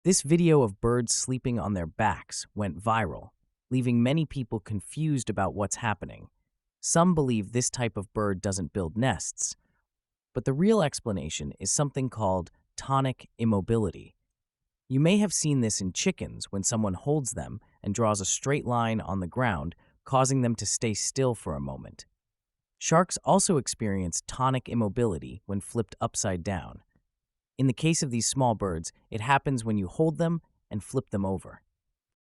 This video of birds sleeping on their backs went viral, leaving many people confused about what's happening. Some believe this type of bird doesn't build nests, but the real explanation is something called tonic immobility. You may have seen this in chickens when someone holds them and draws a straight line on the ground, causing them to stay still for a moment. Sharks also experience tonic immobility when flipped upside down. In the case of these small birds, it happens when you hold them and flip them over.